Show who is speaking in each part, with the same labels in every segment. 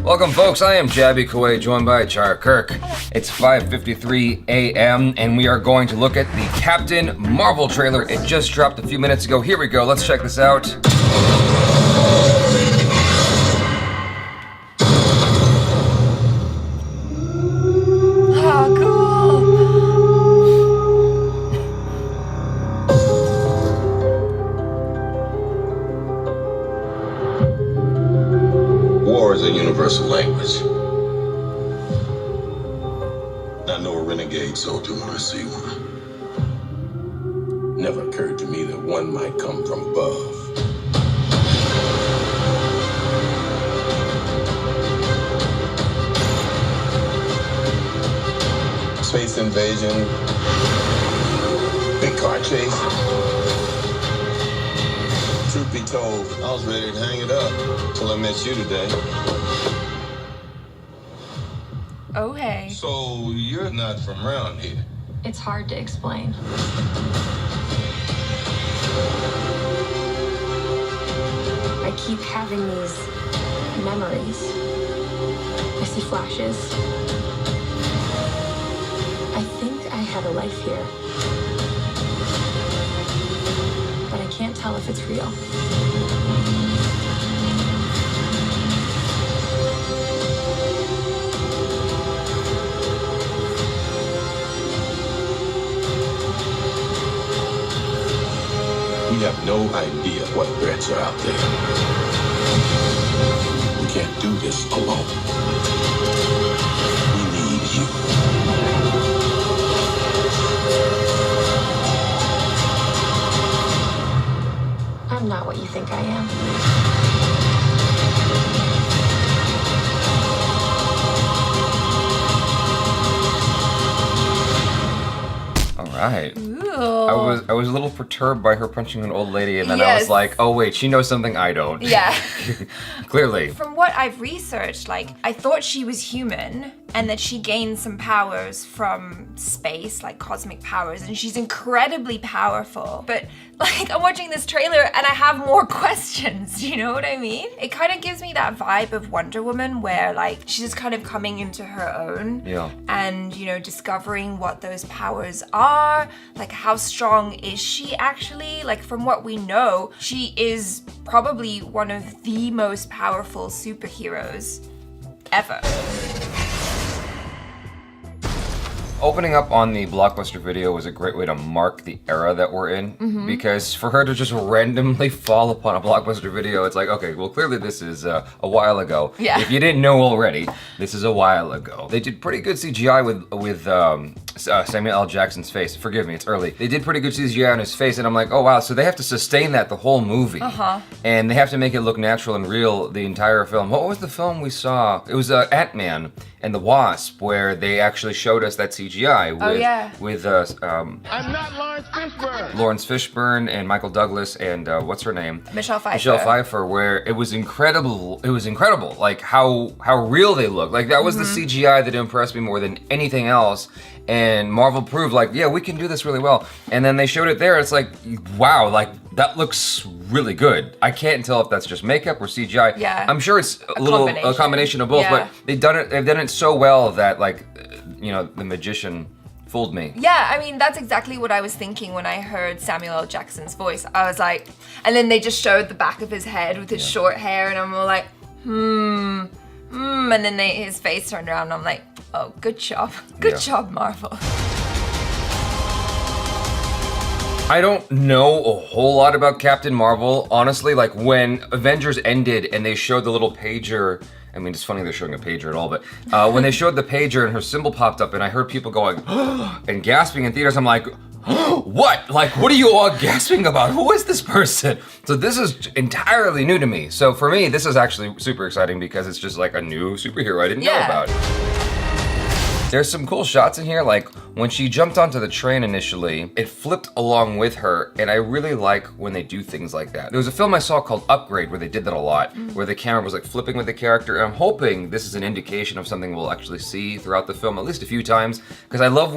Speaker 1: Welcome, folks. I am Jabby Kuwait, joined by Char Kirk. It's 5:53 a.m., and we are going to look at the Captain Marvel trailer. It just dropped a few minutes ago. Here we go. Let's check this out.
Speaker 2: Oh, cool.
Speaker 3: War is a universal language. I know a renegade soldier when I see one. Never occurred to me that one might come from above. Space invasion, big car chase. Truth be told, I was ready to hang it up till I met you today.
Speaker 2: Oh, hey.
Speaker 3: So you're not from around here?
Speaker 4: It's hard to explain. I keep having these memories. I see flashes. I think I had a life here. But I can't tell if it's real.
Speaker 3: We have no idea what threats are out there. We can't do this alone. We need you.
Speaker 4: I'm not what you think I am.
Speaker 1: All right.
Speaker 2: Ooh.
Speaker 1: I was a little perturbed by her punching an old lady, and then I was
Speaker 2: Yes.
Speaker 1: like, oh wait, she knows something I don't.
Speaker 2: Yeah.
Speaker 1: Clearly.
Speaker 2: From what I've researched, I thought she was human and that she gained some powers from space, like cosmic powers, and she's incredibly powerful. But I'm watching this trailer and I have more questions, you know what I mean? It kind of gives me that vibe of Wonder Woman where she's just kind of coming into her own.
Speaker 1: Yeah.
Speaker 2: And, discovering what those powers are, how strong is she actually? From what we know, she is probably one of the most powerful superheroes ever.
Speaker 1: Opening up on the Blockbuster video was a great way to mark the era that we're in, because for her to just randomly fall upon a Blockbuster video, it's like, okay, well clearly this is a while ago.
Speaker 2: Yeah.
Speaker 1: If you didn't know already, this is a while ago. They did pretty good CGI with Samuel L. Jackson's face. Forgive me, it's early. They did pretty good CGI on his face, and I'm like, oh wow, so they have to sustain that the whole movie. And they have to make it look natural and real the entire film. What was the film we saw? It was Ant-Man and the Wasp, where they actually showed us that CGI with
Speaker 3: I'm not Lawrence Fishburne.
Speaker 1: Lawrence Fishburne and Michael Douglas and what's her name?
Speaker 2: Michelle Pfeiffer.
Speaker 1: Michelle Pfeiffer, where it was incredible. It was incredible, how real they look. That was the CGI that impressed me more than anything else. And Marvel proved yeah, we can do this really well. And then they showed it there. It's like, wow, that looks really good. I can't tell if that's just makeup or CGI.
Speaker 2: Yeah.
Speaker 1: I'm sure it's a combination of both,
Speaker 2: Yeah.
Speaker 1: but they've done it so well that the magician fooled me.
Speaker 2: Yeah, I mean, that's exactly what I was thinking when I heard Samuel L. Jackson's voice. I was like, and then they just showed the back of his head with his short hair, and I'm all like, and then his face turned around, and I'm like, oh, good job. Good job, Marvel.
Speaker 1: I don't know a whole lot about Captain Marvel, honestly. When Avengers ended and they showed the little pager, I mean, it's funny they're showing a pager at all, but when they showed the pager and her symbol popped up and I heard people going, and gasping in theaters, I'm like, what? What are you all gasping about? Who is this person? So this is entirely new to me. So for me, this is actually super exciting because it's just a new superhero I didn't know about. There's some cool shots in here, when she jumped onto the train initially, it flipped along with her, and I really like when they do things like that. There was a film I saw called Upgrade where they did that a lot, where the camera was flipping with the character, and I'm hoping this is an indication of something we'll actually see throughout the film at least a few times, because I love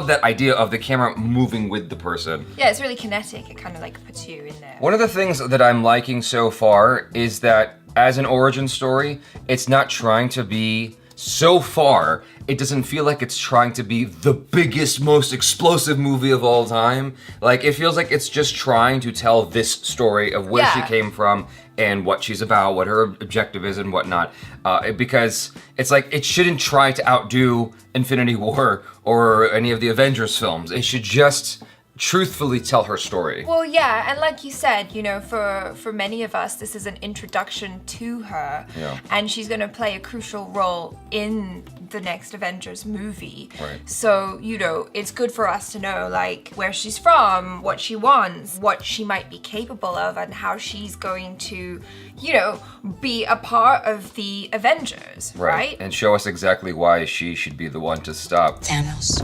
Speaker 1: that idea of the camera moving with the person.
Speaker 2: Yeah, it's really kinetic. It kind of puts you in there.
Speaker 1: One of the things that I'm liking so far is that as an origin story, it's not trying to be, so far, it doesn't feel like it's trying to be the biggest, most explosive movie of all time. Like, it feels like it's just trying to tell this story of where she came from and what she's about, what her objective is and whatnot. Because it's like, it shouldn't try to outdo Infinity War or any of the Avengers films. It should just truthfully tell her story.
Speaker 2: Well, yeah, and like you said, you know, for many of us, this is an introduction to her, and she's going to play a crucial role in the next Avengers movie.
Speaker 1: Right.
Speaker 2: So, you know, it's good for us to know, like, where she's from, what she wants, what she might be capable of, and how she's going to, you know, be a part of the Avengers, right?
Speaker 1: And show us exactly why she should be the one to stop
Speaker 5: Thanos.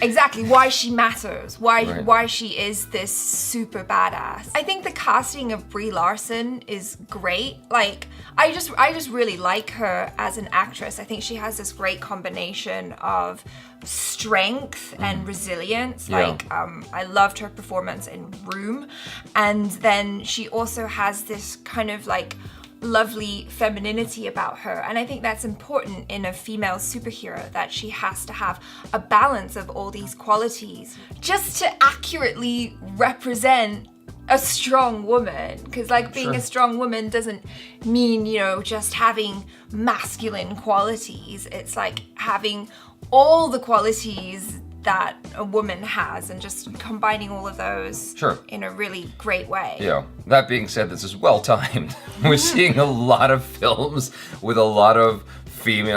Speaker 2: Exactly, why she matters, why she is this super badass. I think the casting of Brie Larson is great. Like, I just really like her as an actress. I think she has this great combination of strength and resilience. Like, I loved her performance in Room. And then she also has this kind of like lovely femininity about her, and I think that's important in a female superhero, that she has to have a balance of all these qualities just to accurately represent a strong woman, because like being a strong woman doesn't mean, you know, just having masculine qualities. It's like having all the qualities that a woman has and just combining all of those in a really great way.
Speaker 1: Yeah. That being said, this is well timed. We're seeing a lot of films with a lot of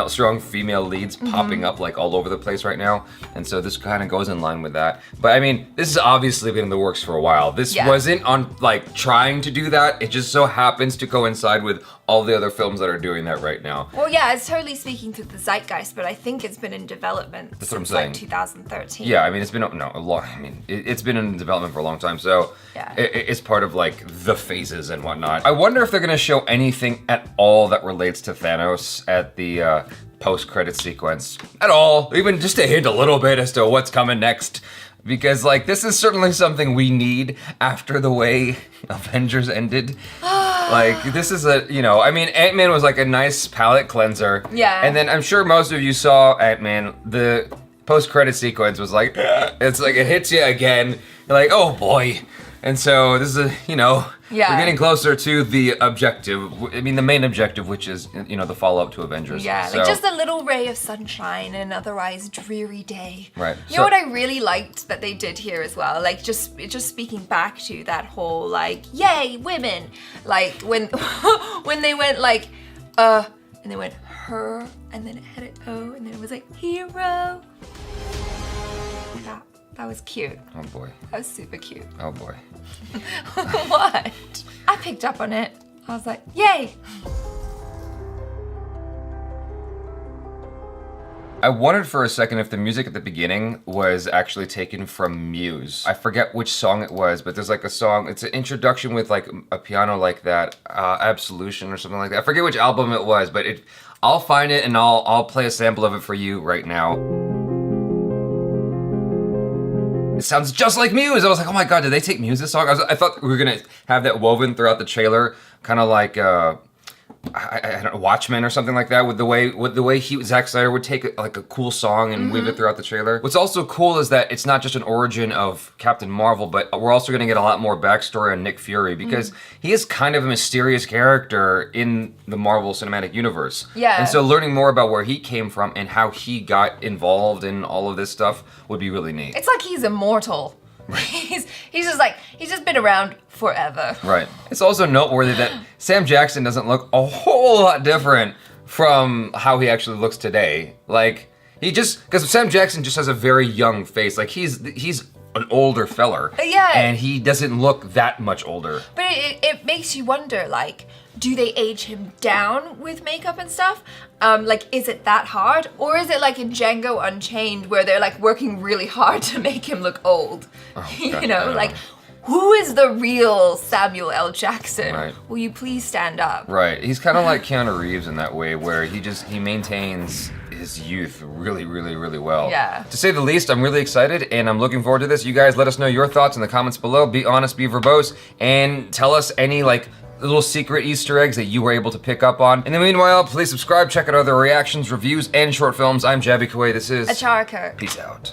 Speaker 1: strong female leads popping up like all over the place right now. And so this kind of goes in line with that. But I mean, this has obviously been in the works for a while. This wasn't on like trying to do that. It just so happens to coincide with all the other films that are doing that right now.
Speaker 2: Well, yeah, it's totally speaking to the zeitgeist, but I think it's been in development since like 2013.
Speaker 1: Yeah, I mean, it's been it's been in development for a long time, so it's part of like the phases and whatnot. I wonder if they're gonna show anything at all that relates to Thanos at the post-credit sequence at all, even just to hint a little bit as to what's coming next. Because like this is certainly something we need after the way Avengers ended. Like this is I mean, Ant-Man was like a nice palate cleanser.
Speaker 2: Yeah.
Speaker 1: And then I'm sure most of you saw Ant-Man. The post-credit sequence was like, it's like it hits you again. You're like, oh boy. And so this is we're getting closer to the objective. I mean, the main objective, which is the follow-up to Avengers.
Speaker 2: Yeah, like just a little ray of sunshine in an otherwise dreary day.
Speaker 1: Right.
Speaker 2: You know what I really liked that they did here as well? Like just speaking back to that whole like, yay, women. Like when when they went like, and they went her, and then it had an O, and then it was like hero. That was cute.
Speaker 1: Oh boy.
Speaker 2: That was super cute.
Speaker 1: Oh boy.
Speaker 2: What? I picked up on it. I was like, yay!
Speaker 1: I wondered for a second if the music at the beginning was actually taken from Muse. I forget which song it was, but there's like a song, it's an introduction with like a piano like that, Absolution or something like that. I forget which album it was, but I'll find it and I'll play a sample of it for you right now. It sounds just like Muse. I was like, oh my god, did they take Muse's song? I thought we were gonna have that woven throughout the trailer, kind of like I don't know, Watchmen or something like that, with the way Zack Snyder would take like a cool song and weave it throughout the trailer. What's also cool is that it's not just an origin of Captain Marvel, but we're also gonna get a lot more backstory on Nick Fury, because he is kind of a mysterious character in the Marvel Cinematic Universe.
Speaker 2: Yeah.
Speaker 1: And so learning more about where he came from and how he got involved in all of this stuff would be really neat.
Speaker 2: It's like he's immortal. He's just been around forever.
Speaker 1: Right. It's also noteworthy that Sam Jackson doesn't look a whole lot different from how he actually looks today. Like, because Sam Jackson just has a very young face. Like, he's an older feller.
Speaker 2: Yeah.
Speaker 1: And he doesn't look that much older.
Speaker 2: But it makes you wonder, like, do they age him down with makeup and stuff? Like, is it that hard? Or is it like in Django Unchained where they're like working really hard to make him look old?
Speaker 1: Oh,
Speaker 2: You know, like, who is the real Samuel L. Jackson?
Speaker 1: Right.
Speaker 2: Will you please stand up?
Speaker 1: Right. He's kind of like Keanu Reeves in that way, where he maintains his youth really, really, really well.
Speaker 2: Yeah.
Speaker 1: To say the least, I'm really excited and I'm looking forward to this. You guys let us know your thoughts in the comments below. Be honest, be verbose, and tell us any like the little secret Easter eggs that you were able to pick up on. In the meanwhile, please subscribe, check out other reactions, reviews, and short films. I'm Jabby Kuwait. This is
Speaker 2: Acharako.
Speaker 1: Peace out.